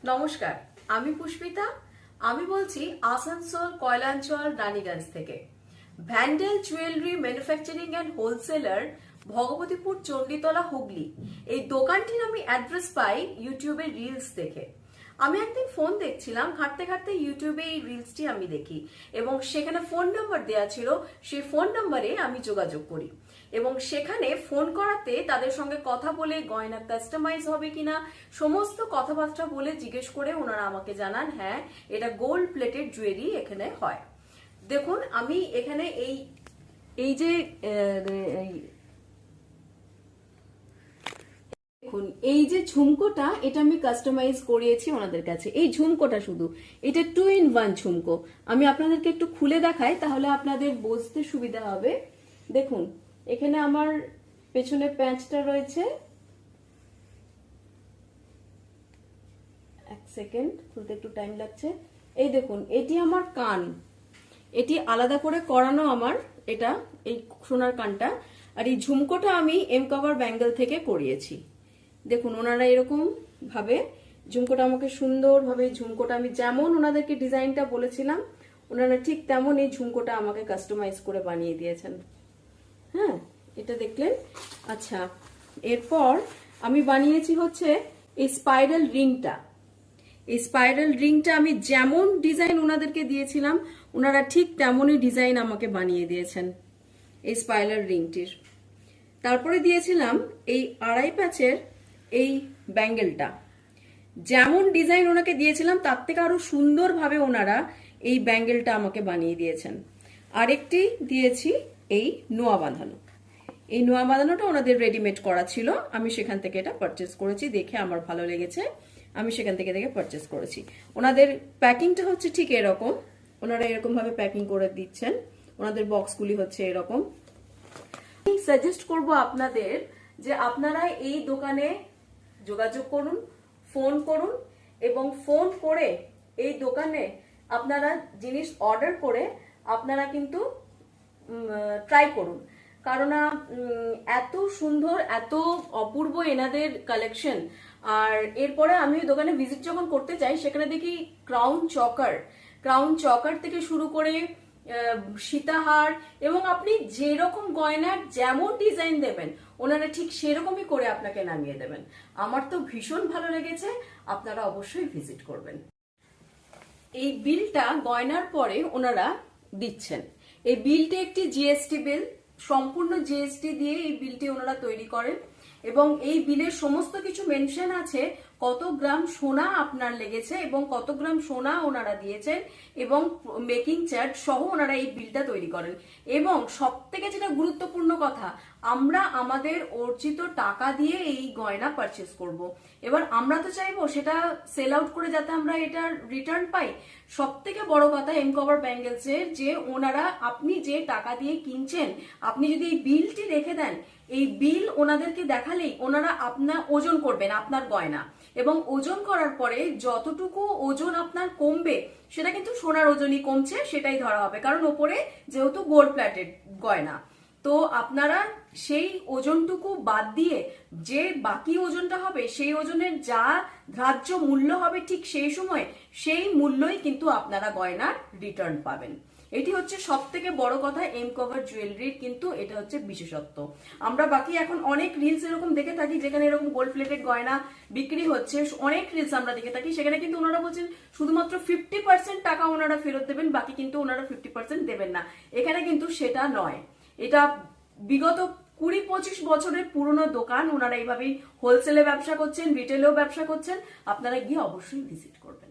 নমস্কার, আমি পুষ্পিতা। আমি বলছি আসানসোল কয়লাঞ্চল রানীগঞ্জ থেকে। Bandel jewellery manufacturing and wholesaler, Bhagabatipur, Chanditala, Hooghly. এই দোকানটির আমি অ্যাড্রেস পাই ইউটিউবে রিলস দেখে। আমি একদিন ফোন দেখছিলাম, ঘাঁটতে ঘাঁটতে ইউটিউবে এই রিলসটি আমি দেখি এবং সেখানে ফোন নাম্বার দেওয়া ছিল। সেই ফোন নাম্বারে আমি যোগাযোগ করি এবং সেখানে ফোন করাতে তাদের সঙ্গে কথা বলে গয়না কাস্টমাইজ হবে কিনা সমস্ত কথাবার্তা বলে জিজ্ঞেস করে ওনারা আমাকে জানান হ্যাঁ, এটা গোল্ড প্লেটেড জুয়েলারি এখানে হয়। দেখুন, আমি এখানে এই এই যে দেখুন, এই যে ঝুমকোটা, এটা আমি কাস্টমাইজ করিয়েছি ওনাদের কাছে। এই ঝুমকোটা শুধু, এটা 2 in 1 ঝুমকো। আমি আপনাদেরকে একটু খুলে দেখাই, তাহলে আপনাদের বুঝতে সুবিধা হবে। দেখুন, এখানে আমার পেছনে প্যাঁচটা রয়েছে। এক সেকেন্ড, খুলতে একটু টাইম লাগছে। এই দেখুন, এটি আমার কান, এটি আলাদা করে করানো আমার, এটা এই সোনার কানটা। আর এই ঝুমকোটা আমি এমকভার ব্যাঙ্গেল থেকে করিয়েছি। দেখুন, ওনারা এরকম ভাবে ঝুমকোটা আমাকে সুন্দরভাবে, ঝুমকোটা আমি যেমন ওনাদেরকে ডিজাইনটা বলেছিলাম, ওনারা ঠিক তেমন এই ঝুমকোটা আমাকে কাস্টমাইজ করে বানিয়ে দিয়েছেন। হ্যাঁ, এটা দেখলেন। আচ্ছা, এরপর আমি বানিয়েছি হচ্ছে এই স্পাইরাল রিংটা। এই স্পাইরাল রিংটা আমি যেমন ডিজাইন ওনাদেরকে দিয়েছিলাম, ওনারা ঠিক তেমনই ডিজাইন আমাকে বানিয়ে দিয়েছেন এই স্পাইরাল রিংটির। তারপরে দিয়েছিলাম এই 2.5 প্যাচের এই ব্যাঙ্গেলটা। যেমন ডিজাইন ওনাকে দিয়েছিলাম তার থেকে আরো সুন্দরভাবে ওনারা এই ব্যাঙ্গেলটা আমাকে বানিয়ে দিয়েছেন। আরেকটি দিয়েছি এই নোয়া বাঁধানো। এই নোয়া বাঁধানোটা ওনাদের রেডিমেড করা ছিল, আমি সেখান থেকে এটা পারচেস করেছি। দেখে আমার ভালো লেগেছে, আমি সেখান থেকে দেখে পারচেস করেছি। ওনাদের প্যাকিংটা হচ্ছে ঠিক এরকম, ওনারা এরকম ভাবে প্যাকিং করে দিচ্ছেন। ওনাদের বক্সগুলি হচ্ছে এরকম। আমি সাজেস্ট করব আপনাদের যে আপনারা এই দোকানে যোগাযোগ করুন, ফোন করুন এবং ফোন করে এই দোকানে আপনারা জিনিস অর্ডার করে আপনারা কিন্তু ট্রাই করুন। কারণ এত সুন্দর, এত অপূর্ব এনাদের কালেকশন। আর এরপরে আমি দোকানে ভিজিট যখন করতে চাই, সেখানে দেখি ক্রাউন চকার থেকে শুরু করে সীতাহার, এবং আপনি যেরকম গয়নার যেমন ডিজাইন দেবেন ওনারা ঠিক সেরকমই করে আপনাকে নামিয়ে দেবেন। আমার তো ভীষণ ভালো লেগেছে, আপনারা অবশ্যই ভিজিট করবেন। এই বিলটা গয়নার পরে ওনারা দিচ্ছেন। এই বিলটি একটি জিএসটি বিল, সম্পূর্ণ জিএসটি দিয়ে এই বিলটি ওনারা তৈরি করেন এবং এই বিলের সমস্ত কিছু মেনশন আছে, কত গ্রাম সোনা আপনার লেগেছে এবং কত গ্রাম সোনা ওনারা দিয়েছেন এবং মেকিং চার্জ সহ ওনারা এই বিলটা তৈরি করেন। এবং সব থেকে যেটা গুরুত্বপূর্ণ কথা, আমরা আমাদের অর্জিত টাকা দিয়ে এই গয়না পারচেস করব। এবার আমরা তো চাইবো সেটা সেল আউট করে যাতে আমরা এটার রিটার্ন পাই। সব থেকে বড় কথা এমকভার ব্যাঙ্গেলসের, যে ওনারা আপনি যে টাকা দিয়ে কিনছেন, আপনি যদি এই বিলটি রেখে দেন, এই বিল ওনাদেরকে দেখালেই ওনারা আপনার ওজন করবেন আপনার গয়না, এবং ওজন করার পরে যতটুকু ওজন আপনার কমবে সেটা কিন্তু সোনার ওজনই কমছে সেটাই ধরা হবে, কারণ ওপরে যেহেতু গোল্ড প্লেটেড গয়না। তো আপনারা সেই ওজনটুকু বাদ দিয়ে যে বাকি ওজনটা হবে, সেই ওজনের যা ধার্য মূল্য হবে ঠিক সেই সময় সেই মূল্যই কিন্তু আপনারা গয়নার রিটার্ন পাবেন। এটি হচ্ছে সব থেকে বড় কথা এমকভার জুয়েলারির, কিন্তু এটা হচ্ছে বিশেষত্ব। আমরা বাকি এখন অনেক রিলস এরকম দেখে থাকি যেখানে এরকম গোল্ড প্লেটেড গয়না বিক্রি হচ্ছে, অনেক রিলস আমরা দেখে থাকি, সেখানে কিন্তু ওনারা বলছেন শুধুমাত্র 50% টাকা ওনারা ফেরত দেবেন, বাকি কিন্তু ওনারা 50% দেবেন না। এখানে কিন্তু সেটা নয়। এটা বিগত 20-25 বছরের পুরনো দোকান, ওনারা এইভাবেই হোলসেলে ব্যবসা করছেন, রিটেলেও ব্যবসা করছেন। আপনারা গিয়ে অবশ্যই ভিজিট করবেন।